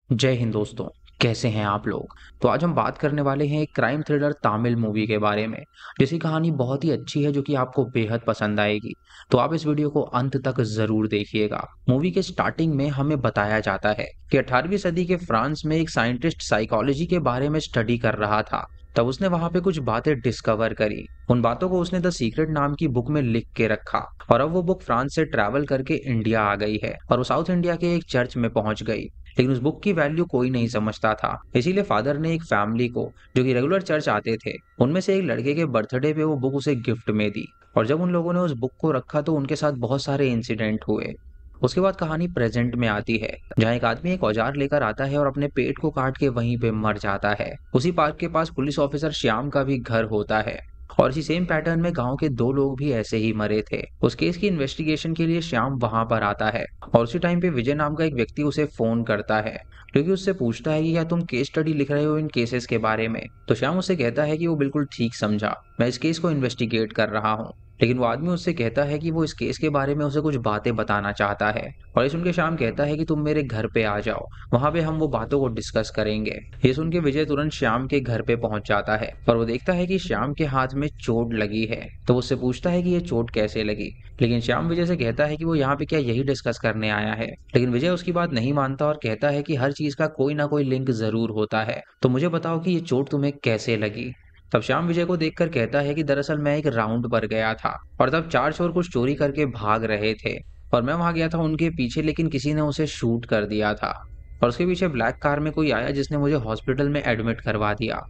जय हिंद दोस्तों। कैसे हैं आप लोग। तो आज हम बात करने वाले हैं एक क्राइम थ्रिलर तमिल मूवी के बारे में, जिसकी कहानी बहुत ही अच्छी है, जो कि आपको बेहद पसंद आएगी। तो आप इस वीडियो को अंत तक जरूर देखिएगा। मूवी के स्टार्टिंग में हमें बताया जाता है कि 18वीं सदी के फ्रांस में एक साइंटिस्ट साइकोलॉजी के बारे में स्टडी कर रहा था। तब उसने वहां पे कुछ बातें डिस्कवर करी। उन बातों को उसने द सीक्रेट नाम की बुक में लिख के रखा, और अब वो बुक फ्रांस से ट्रैवल करके इंडिया आ गई है और वो साउथ इंडिया के एक चर्च में पहुंच गई। लेकिन उस बुक की वैल्यू कोई नहीं समझता था। इसीलिए फादर ने एक फैमिली को, जो कि रेगुलर चर्च आते थे, उनमें से एक लड़के के बर्थडे पे वो बुक उसे गिफ्ट में दी। और जब उन लोगों ने उस बुक को रखा तो उनके साथ बहुत सारे इंसिडेंट हुए। उसके बाद कहानी प्रेजेंट में आती है, जहाँ एक आदमी एक औजार लेकर आता है और अपने पेट को काट के वहीं पे मर जाता है। उसी पार्क के पास पुलिस ऑफिसर श्याम का भी घर होता है, और इसी सेम पैटर्न में गांव के दो लोग भी ऐसे ही मरे थे। उस केस की इन्वेस्टिगेशन के लिए श्याम वहां पर आता है, और उसी टाइम पे विजय नाम का एक व्यक्ति उसे फोन करता है, क्योंकि उससे पूछता है कि क्या तुम केस स्टडी लिख रहे हो इन केसेस के बारे में। तो श्याम उससे कहता है कि वो बिल्कुल ठीक समझा, मैं इस केस को इन्वेस्टिगेट कर रहा हूँ। लेकिन वो आदमी उससे कहता है कि वो इस केस के बारे में उसे कुछ बातें बताना चाहता है। और ये सुन के श्याम कहता है कि तुम मेरे घर पे आ जाओ, वहां पे हम वो बातों को डिस्कस करेंगे। ये सुन के विजय तुरंत श्याम के घर पे पहुंच जाता है, और वो देखता है कि श्याम के हाथ में चोट लगी है। तो वो उससे पूछता है कि ये चोट कैसे लगी। लेकिन श्याम विजय से कहता है कि वो यहाँ पे क्या यही डिस्कस करने आया है। लेकिन विजय उसकी बात नहीं मानता और कहता है कि हर चीज का कोई ना कोई लिंक जरूर होता है, तो मुझे बताओ कि ये चोट तुम्हें कैसे लगी। तब श्याम विजय को देखकर कहता है कि दरअसल मैं एक राउंड पर गया था, और तब चार चोर कुछ चोरी करके भाग रहे थे, और मैं वहां गया था उनके पीछे, लेकिन किसी ने उसे शूट कर दिया था। और उसके पीछे ब्लैक कार में कोई आया जिसने मुझे हॉस्पिटल में एडमिट करवा दिया।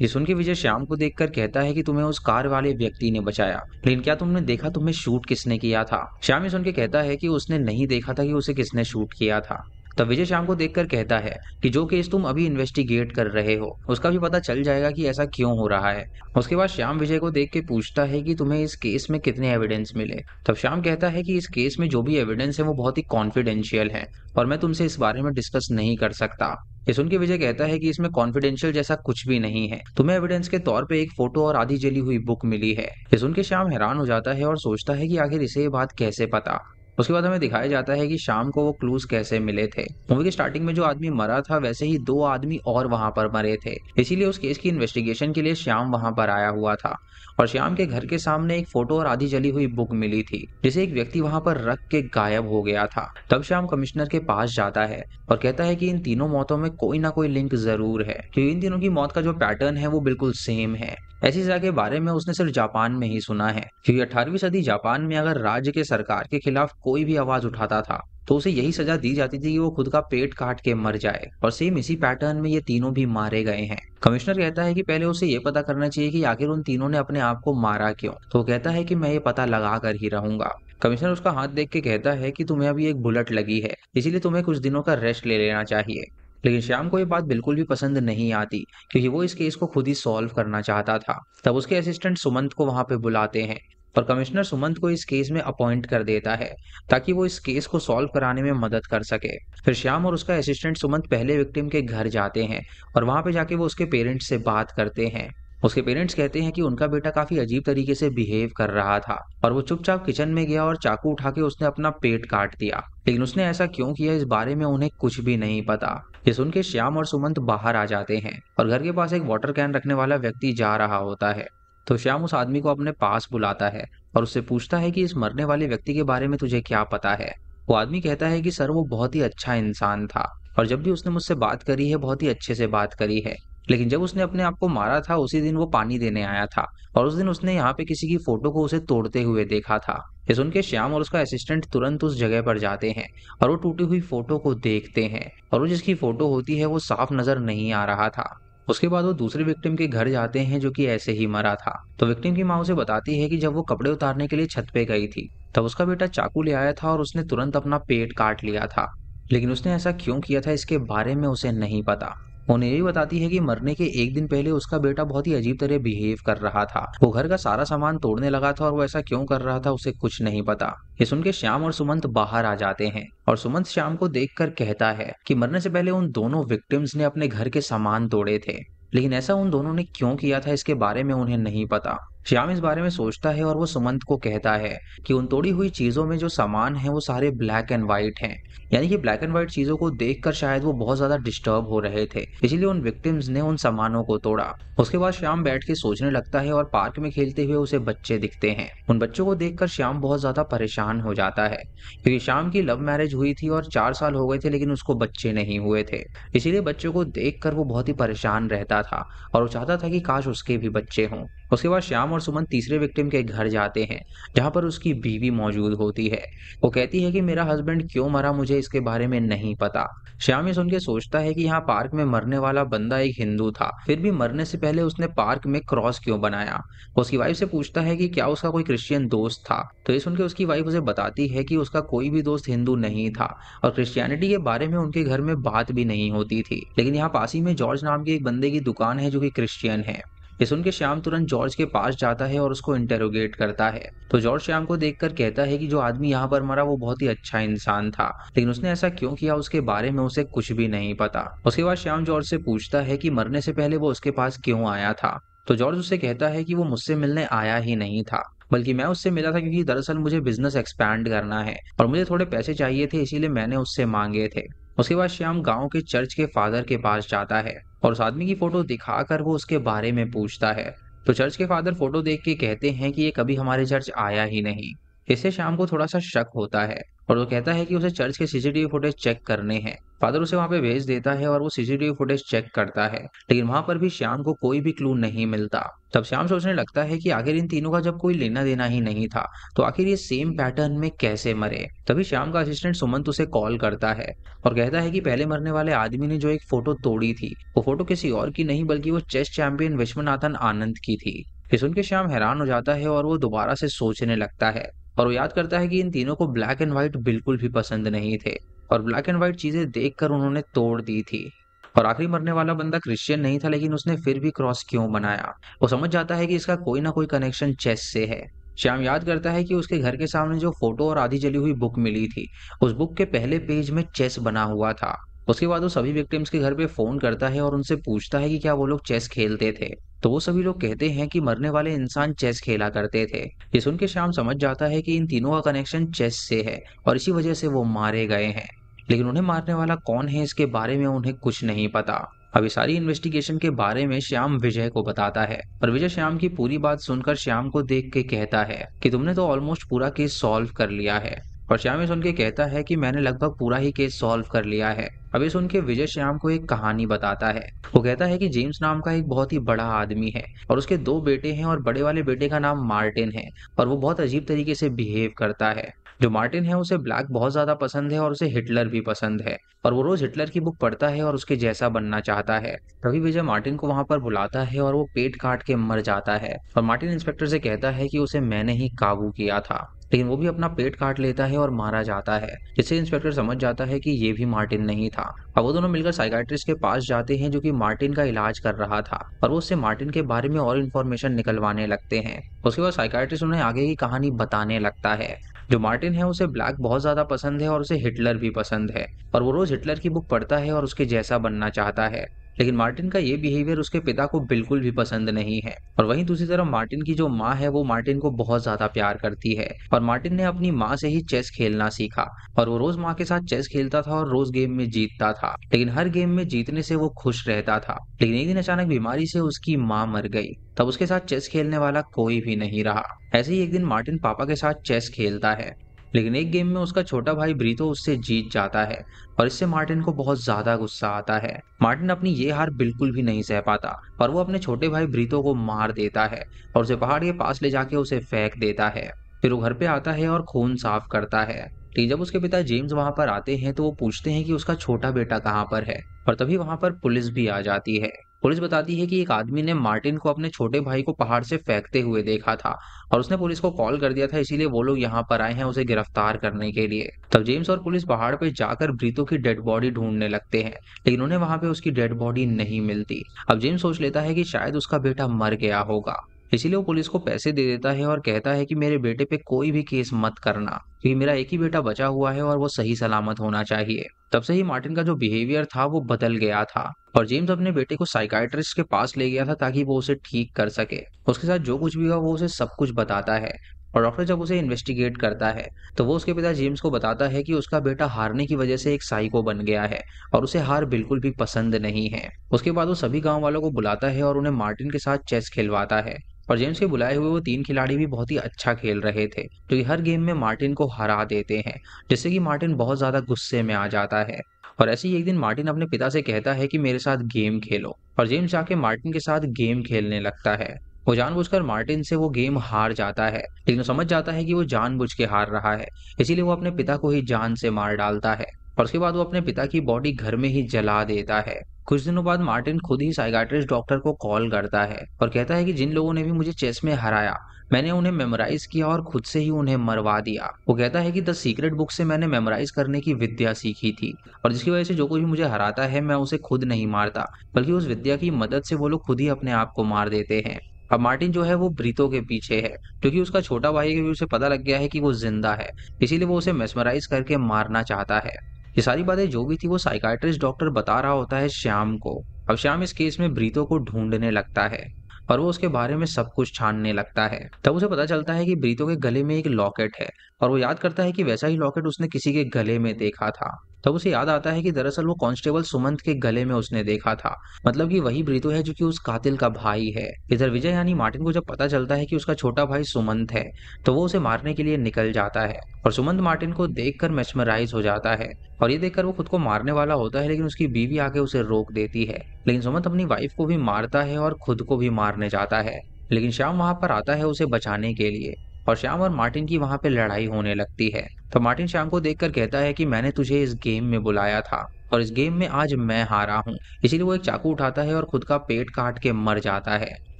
ये सुन के विजय श्याम को देखकर कहता है कि तुम्हें उस कार वाले व्यक्ति ने बचाया, लेकिन क्या तुमने देखा तुम्हें शूट किसने किया था। श्याम ये सुन के कहता है कि उसने नहीं देखा था कि उसे किसने शूट किया था। तब विजय श्याम को देखकर कहता है कि जो केस तुम अभी इन्वेस्टिगेट कर रहे हो उसका भी पता चल जाएगा कि ऐसा क्यों हो रहा है। उसके बाद श्याम विजय को देख के पूछता है कि तुम्हें इस केस में कितने एविडेंस मिले। तब श्याम कहता है कि इस केस में जो भी एविडेंस है वो बहुत ही कॉन्फिडेंशियल है, और मैं तुमसे इस बारे में डिस्कस नहीं कर सकता। ये सुन के विजय कहता है कि इसमें कॉन्फिडेंशियल जैसा कुछ भी नहीं है, तुम्हें एविडेंस के तौर पे एक फोटो और आधी जली हुई बुक मिली है। ये सुन के श्याम हैरान हो जाता है और सोचता है कि आखिर इसे ये बात कैसे पता। उसके बाद हमें दिखाया जाता है कि शाम को वो क्लूज कैसे मिले थे। मूवी के स्टार्टिंग में जो आदमी मरा था वैसे ही दो आदमी और वहां पर मरे थे, इसीलिए उस केस की इन्वेस्टिगेशन के लिए श्याम वहां पर आया हुआ था। और श्याम के घर के सामने एक फोटो और आधी जली हुई बुक मिली थी, जिसे एक व्यक्ति वहां पर रख के गायब हो गया था। तब श्याम कमिश्नर के पास जाता है और कहता है कि इन तीनों मौतों में कोई ना कोई लिंक जरूर है, क्योंकि इन तीनों की मौत का जो पैटर्न है वो बिल्कुल सेम है। ऐसी सजा के बारे में उसने सिर्फ जापान में ही सुना है, क्योंकि 18वीं सदी जापान में अगर राज्य के सरकार के खिलाफ कोई भी आवाज उठाता था तो उसे यही सजा दी जाती थी कि वो खुद का पेट काट के मर जाए। और सेम इसी पैटर्न में ये तीनों भी मारे गए हैं। कमिश्नर कहता है कि पहले उसे ये पता करना चाहिए कि आखिर उन तीनों ने अपने आप को मारा क्यों। तो वो कहता है कि मैं ये पता लगा कर ही रहूंगा। कमिश्नर उसका हाथ देख के कहता है कि तुम्हें अभी एक बुलेट लगी है, इसीलिए तुम्हें कुछ दिनों का रेस्ट ले लेना चाहिए। लेकिन श्याम को ये बात बिल्कुल भी पसंद नहीं आती, क्योंकि वो इस केस को खुद ही सॉल्व करना चाहता था। तब उसके असिस्टेंट सुमंत को वहां पे बुलाते हैं, और कमिश्नर सुमंत को इस केस में अपॉइंट कर देता है, ताकि वो इस केस को सॉल्व कराने में मदद कर सके। फिर श्याम और उसका असिस्टेंट सुमंत पहले विक्टिम के घर जाते हैं, और वहां पे जाके वो उसके पेरेंट्स से बात करते हैं। उसके पेरेंट्स कहते हैं कि उनका बेटा काफी अजीब तरीके से बिहेव कर रहा था, और वो चुपचाप किचन में गया और चाकू उठा के उसने अपना पेट काट दिया। लेकिन उसने ऐसा क्यों किया इस बारे में उन्हें कुछ भी नहीं पता। ये सुन के श्याम और सुमंत बाहर आ जाते हैं, और घर के पास एक वाटर कैन रखने वाला व्यक्ति जा रहा होता है। तो श्याम उस आदमी को अपने पास बुलाता है और उससे पूछता है कि इस मरने वाले व्यक्ति के बारे में तुझे क्या पता है। वो आदमी कहता है कि सर वो बहुत ही अच्छा इंसान था, और जब भी उसने मुझसे बात करी है बहुत ही अच्छे से बात करी है। लेकिन जब उसने अपने आप को मारा था उसी दिन वो पानी देने आया था, और उस दिन उसने यहाँ पे किसी की फोटो को उसे तोड़ते हुए देखा था। ये सुन के श्याम और उसका असिस्टेंट तुरंत उस जगह पर जाते हैं और वो टूटी हुई फोटो को देखते हैं, और वो जिसकी फोटो होती है वो साफ नजर नहीं आ रहा था। उसके बाद वो दूसरे विक्टिम के घर जाते हैं जो कि ऐसे ही मरा था। तो विक्टिम की माँ उसे बताती है कि जब वो कपड़े उतारने के लिए छत पे गई थी तब उसका बेटा चाकू ले आया था और उसने तुरंत अपना पेट काट लिया था। लेकिन उसने ऐसा क्यों किया था इसके बारे में उसे नहीं पता। उन्हें यही बताती है कि मरने के एक दिन पहले उसका बेटा बहुत ही अजीब तरह बिहेव कर रहा था, वो घर का सारा सामान तोड़ने लगा था, और वो ऐसा क्यों कर रहा था उसे कुछ नहीं पता। ये सुन के श्याम और सुमंत बाहर आ जाते हैं, और सुमंत श्याम को देखकर कहता है कि मरने से पहले उन दोनों विक्टिम्स ने अपने घर के सामान तोड़े थे, लेकिन ऐसा उन दोनों ने क्यों किया था इसके बारे में उन्हें नहीं पता। श्याम इस बारे में सोचता है और वो सुमंत को कहता है कि उन तोड़ी हुई चीजों में जो सामान है वो सारे ब्लैक एंड व्हाइट हैं। यानी कि ब्लैक एंड व्हाइट चीजों को देखकर शायद वो बहुत ज्यादा डिस्टर्ब हो रहे थे, इसीलिए उन विक्टिम्स ने उन सामानों को तोड़ा। उसके बाद श्याम बैठ के सोचने लगता है और पार्क में खेलते हुए उसे बच्चे दिखते हैं। उन बच्चों को देखकर श्याम बहुत ज्यादा परेशान हो जाता है, क्योंकि श्याम की लव मैरिज हुई थी और 4 साल हो गए थे लेकिन उसको बच्चे नहीं हुए थे। इसीलिए बच्चों को देखकर वो बहुत ही परेशान रहता था और वो चाहता था कि काश उसके भी बच्चे हों। उसके बाद श्याम और सुमन तीसरे विक्टिम के घर जाते हैं, जहां पर उसकी बीवी मौजूद होती है। वो कहती है कि मेरा हस्बैंड क्यों मरा मुझे इसके बारे में नहीं पता। श्याम ये सुन के सोचता है कि यहाँ पार्क में मरने वाला बंदा एक हिंदू था, फिर भी मरने से पहले उसने पार्क में क्रॉस क्यों बनाया। वो उसकी वाइफ से पूछता है कि क्या उसका कोई क्रिश्चियन दोस्त था, तो ये सुन के उसकी वाइफ उसे बताती है कि उसका कोई भी दोस्त हिंदू नहीं था और क्रिश्चियनिटी के बारे में उनके घर में बात भी नहीं होती थी। लेकिन यहाँ पास ही में जॉर्ज नाम के एक बंदे की दुकान है जो कि क्रिश्चियन है। ये सुन के श्याम तुरंत जॉर्ज के पास जाता है और उसको इंटेरोगेट करता है। तो जॉर्ज श्याम को देखकर कहता है कि जो आदमी यहाँ पर मरा वो बहुत ही अच्छा इंसान था, लेकिन उसने ऐसा क्यों किया उसके बारे में उसे कुछ भी नहीं पता। उसके बाद श्याम जॉर्ज से पूछता है कि मरने से पहले वो उसके पास क्यों आया था। तो जॉर्ज उससे कहता है कि वो मुझसे मिलने आया ही नहीं था, बल्कि मैं उससे मिला था क्योंकि दरअसल मुझे बिजनेस एक्सपैंड करना है और मुझे थोड़े पैसे चाहिए थे, इसीलिए मैंने उससे मांगे थे। उसके बाद श्याम गांव के चर्च के फादर के पास जाता है और उस आदमी की फोटो दिखाकर वो उसके बारे में पूछता है। तो चर्च के फादर फोटो देख के कहते हैं कि ये कभी हमारे चर्च आया ही नहीं। इससे श्याम को थोड़ा सा शक होता है और वो कहता है कि उसे चर्च के सीसीटीवी फुटेज चेक करने हैं। फादर उसे वहां पे भेज देता है और वो सीसीटीवी फुटेज चेक करता है, लेकिन वहां पर भी श्याम को कोई भी क्लू नहीं मिलता। तब श्याम सोचने लगता है कि आखिर इन तीनों का जब कोई लेना देना ही नहीं था तो आखिर ये सेम पैटर्न में कैसे मरे। तभी श्याम का असिस्टेंट सुमंत उसे कॉल करता है और कहता है कि पहले मरने वाले आदमी ने जो एक फोटो तोड़ी थी वो फोटो किसी और की नहीं बल्कि वो चेस चैंपियन विश्वनाथन आनंद की थी। ये सुन के श्याम हैरान हो जाता है और वो दोबारा से सोचने लगता है और वो याद करता है कि इन तीनों को ब्लैक एंड व्हाइट बिल्कुल भी पसंद नहीं थे और ब्लैक एंड व्हाइट चीजें देखकर उन्होंने तोड़ दी थी। और आखिरी मरने वाला बंदा क्रिश्चियन नहीं था, लेकिन उसने फिर भी क्रॉस क्यों बनाया। वो समझ जाता है कि इसका कोई ना कोई कनेक्शन चेस से है। श्याम याद करता है कि उसके घर के सामने जो फोटो और आधी जली हुई बुक मिली थी, उस बुक के पहले पेज में चेस बना हुआ था। उसके बाद वो सभी विक्टिम्स के घर पे फोन करता है और उनसे पूछता है कि क्या वो लोग चेस खेलते थे। तो वो सभी लोग कहते हैं कि मरने वाले इंसान चेस खेला करते थे। ये सुन के श्याम समझ जाता है कि इन तीनों का कनेक्शन चेस से है और इसी वजह से वो मारे गए हैं, लेकिन उन्हें मारने वाला कौन है इसके बारे में उन्हें कुछ नहीं पता। अभी सारी इन्वेस्टिगेशन के बारे में श्याम विजय को बताता है और विजय श्याम की पूरी बात सुनकर श्याम को देख के कहता है कि तुमने तो ऑलमोस्ट पूरा केस सॉल्व कर लिया है। और श्याम ये सुन के कहता है कि मैंने लगभग पूरा ही केस सॉल्व कर लिया है। अब ये सुन के विजय श्याम को एक कहानी बताता है। वो कहता है कि जेम्स नाम का एक बहुत ही बड़ा आदमी है और उसके 2 बेटे हैं और बड़े वाले बेटे का नाम मार्टिन है और वो बहुत अजीब तरीके से बिहेव करता है। जो मार्टिन है उसे ब्लैक बहुत ज्यादा पसंद है और उसे हिटलर भी पसंद है और वो रोज हिटलर की बुक पढ़ता है और उसके जैसा बनना चाहता है। तभी विजय मार्टिन को वहां पर बुलाता है और वो पेट काट के मर जाता है और मार्टिन इंस्पेक्टर से कहता है कि उसे मैंने ही काबू किया था, लेकिन वो भी अपना पेट काट लेता है और मारा जाता है, जिससे इंस्पेक्टर समझ जाता है कि ये भी मार्टिन नहीं था। अब वो दोनों मिलकर साइकाइट्रिस्ट के पास जाते हैं जो कि मार्टिन का इलाज कर रहा था और वो उससे मार्टिन के बारे में और इन्फॉर्मेशन निकलवाने लगते हैं। उसके बाद साइकाइट्रिस्ट उन्हें आगे की कहानी बताने लगता है। जो मार्टिन है उसे ब्लैक बहुत ज्यादा पसंद है और उसे हिटलर भी पसंद है और वो रोज हिटलर की बुक पढ़ता है और उसके जैसा बनना चाहता है, लेकिन मार्टिन का ये बिहेवियर उसके पिता को बिल्कुल भी पसंद नहीं है। और वहीं दूसरी तरफ मार्टिन की जो माँ है वो मार्टिन को बहुत ज्यादा प्यार करती है और मार्टिन ने अपनी माँ से ही चेस खेलना सीखा और वो रोज माँ के साथ चेस खेलता था और रोज गेम में जीतता था, लेकिन हर गेम में जीतने से वो खुश रहता था। लेकिन एक दिन अचानक बीमारी से उसकी माँ मर गई, तब उसके साथ चेस खेलने वाला कोई भी नहीं रहा। ऐसे ही एक दिन मार्टिन पापा के साथ चेस खेलता है, लेकिन एक गेम में उसका छोटा भाई ब्रीतो उससे जीत जाता है और इससे मार्टिन को बहुत ज्यादा गुस्सा आता है। मार्टिन अपनी ये हार बिल्कुल भी नहीं सह पाता और वो अपने छोटे भाई ब्रीतो को मार देता है और उसे पहाड़ के पास ले जाके उसे फेंक देता है। फिर वो घर पे आता है और खून साफ करता है। लेकिन जब उसके पिता जेम्स वहां पर आते हैं तो वो पूछते हैं कि उसका छोटा बेटा कहाँ पर है और तभी वहां पर पुलिस भी आ जाती है। पुलिस बताती है कि एक आदमी ने मार्टिन को अपने छोटे भाई को पहाड़ से फेंकते हुए देखा था और उसने पुलिस को कॉल कर दिया था, इसीलिए वो लोग यहाँ पर आए हैं उसे गिरफ्तार करने के लिए। तब जेम्स और पुलिस पहाड़ पे जाकर ब्रीतो की डेड बॉडी ढूंढने लगते हैं, लेकिन उन्हें वहां पे उसकी डेड बॉडी नहीं मिलती। अब जेम्स सोच लेता है कि शायद उसका बेटा मर गया होगा। इसीलिए वो पुलिस को पैसे दे देता है और कहता है कि मेरे बेटे पे कोई भी केस मत करना, क्योंकि मेरा एक ही बेटा बचा हुआ है और वो सही सलामत होना चाहिए। तब से ही मार्टिन का जो बिहेवियर था वो बदल गया था और जेम्स अपने बेटे को साइकाइट्रिस्ट के पास ले गया था ताकि वो उसे ठीक कर सके। उसके साथ जो कुछ भी हुआ वो उसे सब कुछ बताता है और डॉक्टर जब उसे इन्वेस्टिगेट करता है तो वो उसके पिता जेम्स को बताता है कि उसका बेटा हारने की वजह से एक साइको बन गया है और उसे हार बिल्कुल भी पसंद नहीं है। उसके बाद वो सभी गांव वालों को बुलाता है और उन्हें मार्टिन के साथ चेस खिलवाता है और जेम्स के बुलाए हुए वो 3 खिलाड़ी भी बहुत ही अच्छा खेल रहे थे, जो कि हर गेम में मार्टिन को हरा देते हैं, जिससे कि मार्टिन बहुत ज्यादा गुस्से में आ जाता है। और ऐसे ही एक दिन मार्टिन अपने पिता से कहता है कि मेरे साथ गेम खेलो और जेम्स जाके मार्टिन के साथ गेम खेलने लगता है। वो जानबूझकर मार्टिन से वो गेम हार जाता है, लेकिन वो समझ जाता है कि वो जानबूझ के हार रहा है, इसीलिए वो अपने पिता को ही जान से मार डालता है और उसके बाद वो अपने पिता की बॉडी घर में ही जला देता है। कुछ दिनों बाद मार्टिन खुद ही साइकाट्रिस्ट डॉक्टर को कॉल करता है और कहता है कि जिन लोगों ने भी मुझे चेस में हराया मैंने उन्हें मेमोराइज किया और खुद से ही उन्हें मरवा दिया। वो कहता है कि द सीक्रेट बुक से मैंने मेमोराइज करने की विद्या सीखी थी और जिसकी वजह से जो कोई भी मुझे हराता है मैं उसे खुद नहीं मारता, बल्कि उस विद्या की मदद से वो लोग खुद ही अपने आप को मार देते हैं। अब मार्टिन जो है वो ब्रीतो के पीछे है, क्योंकि उसका छोटा भाई है, उसे पता लग गया है कि वो जिंदा है, इसीलिए वो उसे मेस्मराइज करके मारना चाहता है। ये सारी बातें जो भी थी वो साइकाइट्रिस्ट डॉक्टर बता रहा होता है श्याम को। अब श्याम इस केस में ब्रीतो को ढूंढने लगता है और वो उसके बारे में सब कुछ छानने लगता है। तब उसे पता चलता है कि ब्रीतो के गले में एक लॉकेट है और वो याद करता है कि वैसा ही लॉकेट उसने किसी के गले में देखा था। तब उसे याद आता है कि दरअसल वो कांस्टेबल सुमंत के गले में उसने देखा था, मतलब कि वही ब्रीतो है जो कि उस कातिल का भाई है। इधर विजय यानी मार्टिन को जब पता चलता है कि उसका छोटा भाई सुमंत है तो वो उसे मारने के लिए निकल जाता है और सुमंत मार्टिन को देखकर मेस्मराइज हो जाता है और ये देखकर वो खुद को मारने वाला होता है, लेकिन उसकी बीवी आके उसे रोक देती है। लेकिन सुमंत अपनी वाइफ को भी मारता है और खुद को भी मारने जाता है, लेकिन श्याम वहां पर आता है उसे बचाने के लिए और श्याम और मार्टिन की वहां पे लड़ाई होने लगती है। तो मार्टिन श्याम को देखकर कहता है कि मैंने तुझे इस गेम में बुलाया था और इस गेम में आज मैं हारा हूँ, इसीलिए वो एक चाकू उठाता है और खुद का पेट काट के मर जाता है।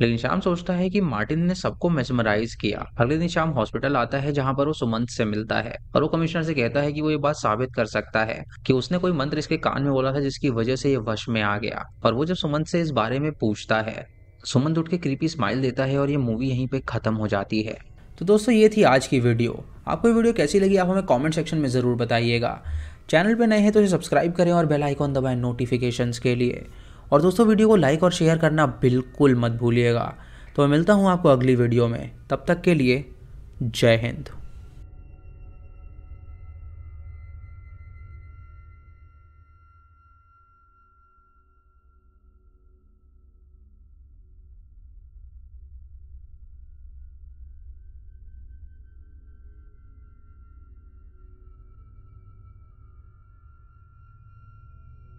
लेकिन श्याम सोचता है कि मार्टिन ने सबको मेस्मराइज किया। अगले दिन श्याम हॉस्पिटल आता है जहाँ पर वो सुमंत से मिलता है और वो कमिश्नर से कहता है कि वो ये बात साबित कर सकता है कि उसने कोई मंत्र इसके कान में बोला था जिसकी वजह से ये वश में आ गया। और वो जब सुमंत से इस बारे में पूछता है, सुमंत उठ के क्रीपी स्माइल देता है और ये मूवी यहीं पे खत्म हो जाती है। तो दोस्तों ये थी आज की वीडियो। आपको ये वीडियो कैसी लगी आप हमें कमेंट सेक्शन में ज़रूर बताइएगा। चैनल पे नए हैं तो इसे सब्सक्राइब करें और बेल आइकॉन दबाएं नोटिफिकेशंस के लिए। और दोस्तों वीडियो को लाइक और शेयर करना बिल्कुल मत भूलिएगा। तो मैं मिलता हूँ आपको अगली वीडियो में, तब तक के लिए जय हिंद।